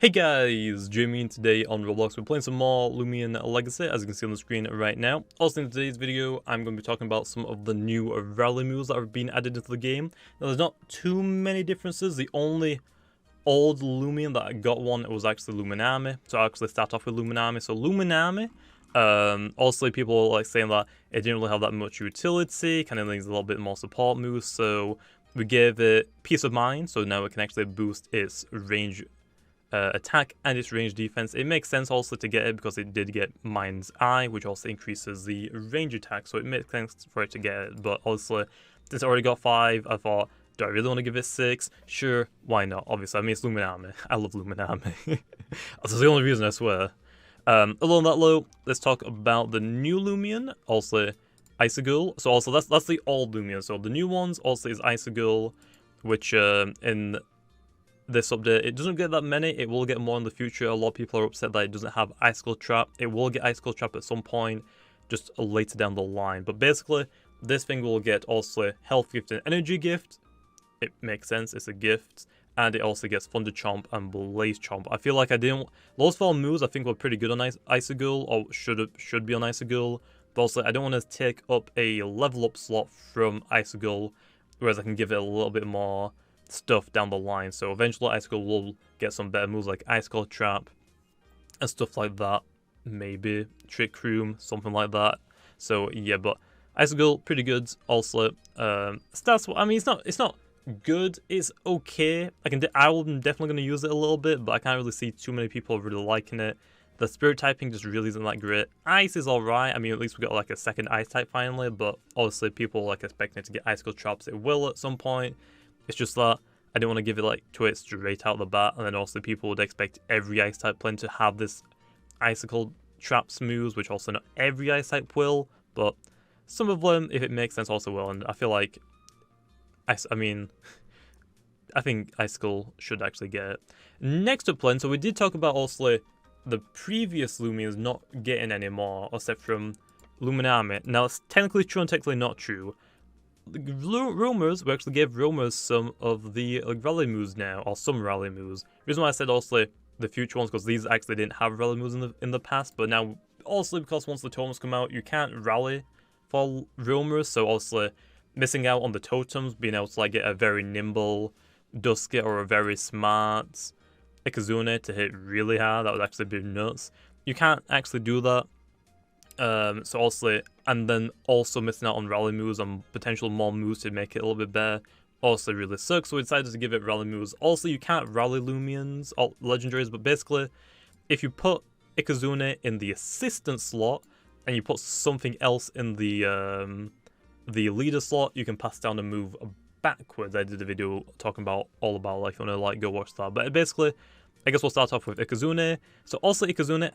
Hey guys, Jamiy, and today on Roblox we're playing some more Loomian Legacy, as you can see on the screen right now. Also in today's video, I'm going to be talking about some of the new rally moves that have been added into the game. Now there's not too many differences. The only old Loomian that I got one was actually Luminami. So I'll actually start off with Luminami. So Luminami, also people like saying that it didn't really have that much utility, kind of needs a little bit more support moves. So we gave it Peace of Mind, so now it can actually boost its range attack and its range defense. It makes sense also to get it because it did get Mind's Eye, which also increases the range attack, so it makes sense for it to get it. But also, since I already got 5, I thought, do I really want to give it 6? Sure, why not? Obviously, I mean, it's Luminami. I love Luminami. That's the only reason, I swear. Along that low, let's talk about the new Loomian, also Icicle. So also, that's the old Loomian. So the new ones also is Icicle, which in this update, it doesn't get that many. It will get more in the future. A lot of people are upset that it doesn't have Icicle Trap. It will get Icicle Trap at some point, just later down the line. But basically, this thing will get also Health Gift and Energy Gift. It makes sense, it's a gift. And it also gets Thunder Chomp and Blaze Chomp. I feel like I didn't... Those 4 moves I think were pretty good on Icicle, or should be on Icicle. But also, I don't want to take up a level up slot from Icicle, whereas I can give it a little bit more stuff down the line. So eventually Icicle will get some better moves like Icicle Trap and stuff like that. Maybe Trick Room, something like that. So yeah, but Icicle pretty good. Also, stats. I mean, it's not good. It's okay. I'm definitely gonna use it a little bit, but I can't really see too many people really liking it. The spirit typing just really isn't that great. Ice is alright. I mean, at least we got like a second ice type finally, but obviously people like expecting it to get Icicle Traps. It will at some point. It's just that I didn't want to give it like to it straight out the bat, and then also people would expect every ice type plane to have this Icicle Traps moves, which also not every ice type will, but some of them, if it makes sense, also will. And I feel like, I think Icicle should actually get it. Next up plane, so we did talk about also the previous Loomians not getting any more, except from Luminami. Now it's technically true and technically not true. Rumors, we actually gave Rumors some of the rally moves now, or some rally moves. The reason why I said also the future ones, because these actually didn't have rally moves in the past, but now also because once the totems come out, you can't rally for Rumors, so also missing out on the totems, being able to like get a very nimble Dusky or a very smart Ikazune to hit really hard, that would actually be nuts. You can't actually do that. So also, and then also missing out on rally moves and potential more moves to make it a little bit better also really sucks, so we decided to give it rally moves. Also, you can't rally Loomians or legendaries, but basically, if you put Ikazune in the assistant slot and you put something else in the leader slot, you can pass down a move backwards. I did a video talking about all about, like, if you want to like go watch that. But basically, I guess we'll start off with Ikazune. So also Ikazune,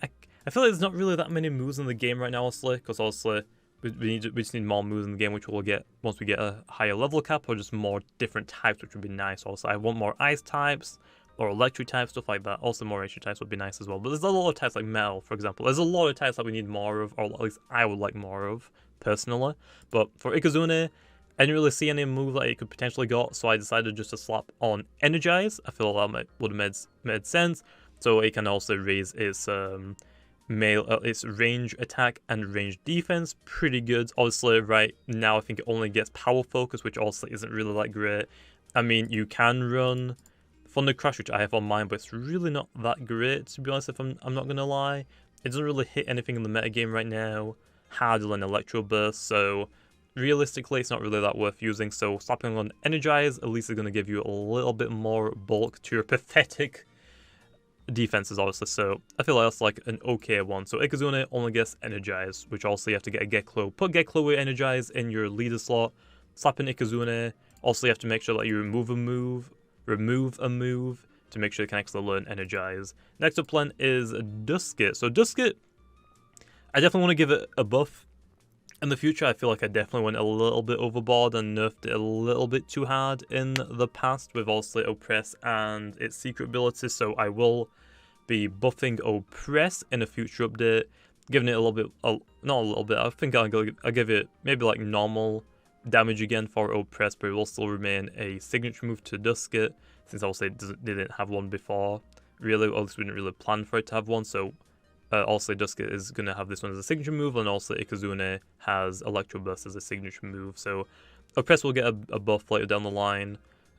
I feel like there's not really that many moves in the game right now, honestly, because also we just need more moves in the game, which we'll get once we get a higher level cap, or just more different types, which would be nice. Also, I want more ice types or electric types, stuff like that. Also, more nature types would be nice as well. But there's a lot of types like metal, for example. There's a lot of types that we need more of, or at least I would like more of personally. But for Ikazune, I didn't really see any move that it could potentially got, so I decided just to slap on Energize. I feel that would have made sense. So it can also raise its its range attack and range defense pretty good. Obviously, right now I think it only gets power focus, which also isn't really that great. I mean, you can run Thunder Crash, which I have on mine, but it's really not that great, to be honest, if I'm not gonna lie. It doesn't really hit anything in the metagame right now harder than Electro Burst, so realistically it's not really that worth using. So slapping on Energize at least is going to give you a little bit more bulk to your pathetic defenses, obviously. So I feel like that's like an okay one. So Ikazune only gets Energize, which also you have to get a Geklo. Put Geklo with Energize in your leader slot. Slapping Ikazune. Also you have to make sure that you remove a move to make sure you can actually learn Energize. Next up plan is Dusket. So Dusket, I definitely want to give it a buff. In the future, I feel like I definitely went a little bit overboard and nerfed it a little bit too hard in the past with also Oppress and its secret ability, so I will be buffing Oppress in a future update, giving it a little bit, not a little bit, I think I'll give it maybe like normal damage again for Oppress, but it will still remain a signature move to Dusket, since obviously it didn't have one before. really, or at least we didn't really plan for it to have one, so also Duskit is going to have this one as a signature move, and also Kazoo A has Electro Burst as a signature move, so Oppress will get a buff later down the line.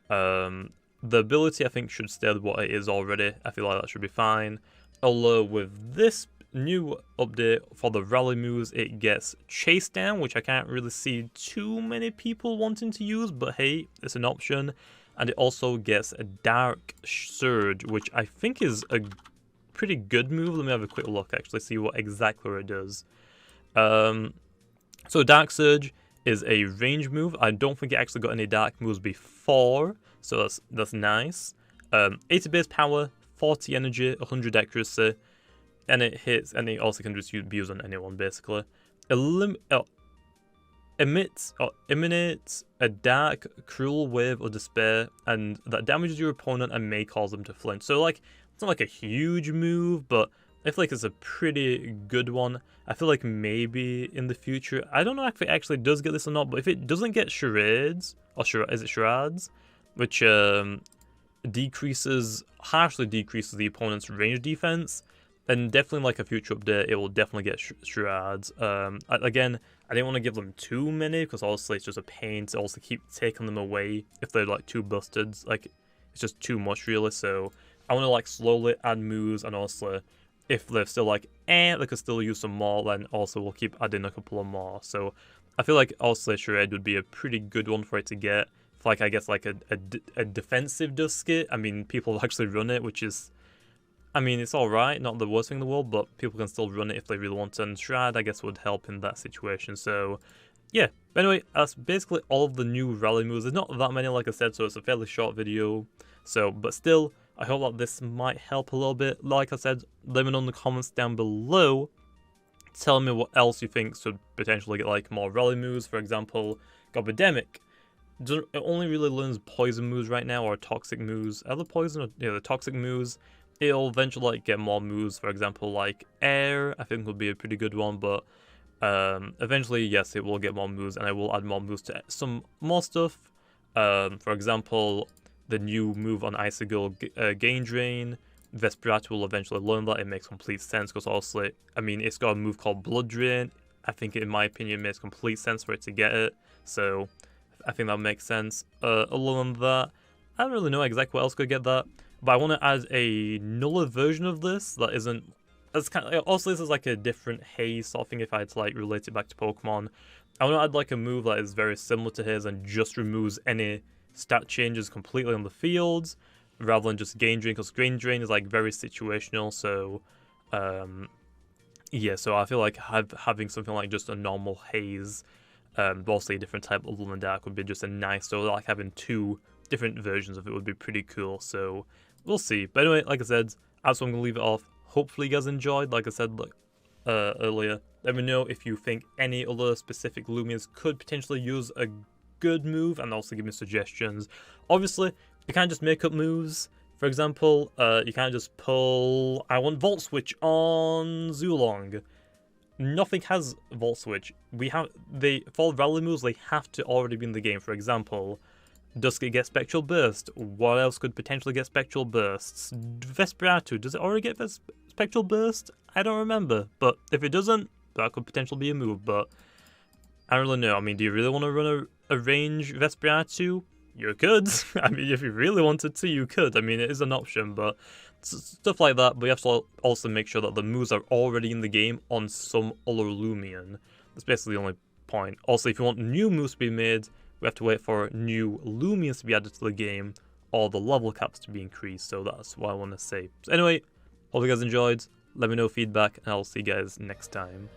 The ability, I think, should stay what it is already. I feel like that should be fine. Although with this new update for the rally moves, it gets Chase Down, which I can't really see too many people wanting to use, but hey, it's an option. And it also gets a Dark Surge, which I think is a pretty good move. Let me have a quick look, actually, see what exactly it does. So Dark Surge is a range move. I don't think it actually got any dark moves before, so that's nice. 80 base power, 40 energy, 100 accuracy, and it hits, and it also can just be used on anyone, basically. Emanates a dark, cruel wave of despair, and that damages your opponent and may cause them to flinch. So, like, it's not like a huge move, but I feel like it's a pretty good one. I feel like maybe in the future, I don't know if it actually does get this or not, but if it doesn't get Charades, or is it Charades, which harshly decreases the opponent's range defense, then definitely like a future update, it will definitely get Charades. Again, I didn't want to give them too many, because honestly it's just a pain to also keep taking them away if they're like too busted. Like, it's just too much really, so I want to like slowly add moves, and also if they're still like, they could still use some more, then also we'll keep adding a couple of more. So I feel like also Charade would be a pretty good one for it to get. For like, I guess like a defensive Duskit. I mean, people actually run it, which is, I mean, it's alright, not the worst thing in the world, but people can still run it if they really want to, and Shroud, I guess, would help in that situation. So yeah, but anyway, that's basically all of the new rally moves. There's not that many, like I said, so it's a fairly short video. So, but still, I hope that this might help a little bit. Like I said, let me know in the comments down below. Tell me what else you think should potentially get like more rally moves. For example, Gobidemic. It only really learns poison moves right now, or toxic moves. Are the poison, or, yeah, the toxic moves. It'll eventually like get more moves. For example, like Air, I think would be a pretty good one. But eventually, yes, it will get more moves, and I will add more moves to some more stuff. For example, the new move on Icicle, Gain Drain. Vesperati will eventually learn that. It makes complete sense, because also, I mean, it's got a move called Blood Drain. I think, in my opinion, it makes complete sense for it to get it. So I think that makes sense. Other than that, I don't really know exactly what else could get that. But I want to add a nuller version of this that isn't. That's kind of, also, this is like a different haze sort of thing if I had to like relate it back to Pokemon. I want to add like a move that is very similar to his and just removes any stat changes completely on the field, rather than just Gain Drain, because Gain Drain is like very situational. So yeah, so I feel like having something like just a normal haze, mostly a different type of Lumen Dark, would be just a nice, so like having two different versions of it would be pretty cool. So we'll see. But anyway, like I said, that's what I'm gonna leave it off. Hopefully you guys enjoyed. Like I said earlier, let me know if you think any other specific Loomians could potentially use a good move, and also give me suggestions. Obviously, you can't just make up moves. For example, you can't just pull, I want Volt Switch on Zulong. Nothing has Volt Switch. For rally moves, they have to already be in the game. For example, Duskit gets Spectral Burst. What else could potentially get Spectral Bursts? Vesperatu, does it already get Spectral Burst? I don't remember. But if it doesn't, that could potentially be a move. But I don't really know. I mean, do you really want to run a range Vesperatu? You could. I mean, if you really wanted to, you could. I mean, it is an option, but stuff like that. But you have to also make sure that the moves are already in the game on some other Loomian. That's basically the only point. Also, if you want new moves to be made, we have to wait for new Loomians to be added to the game, or the level caps to be increased. So that's what I want to say. So anyway, hope you guys enjoyed. Let me know feedback, and I'll see you guys next time.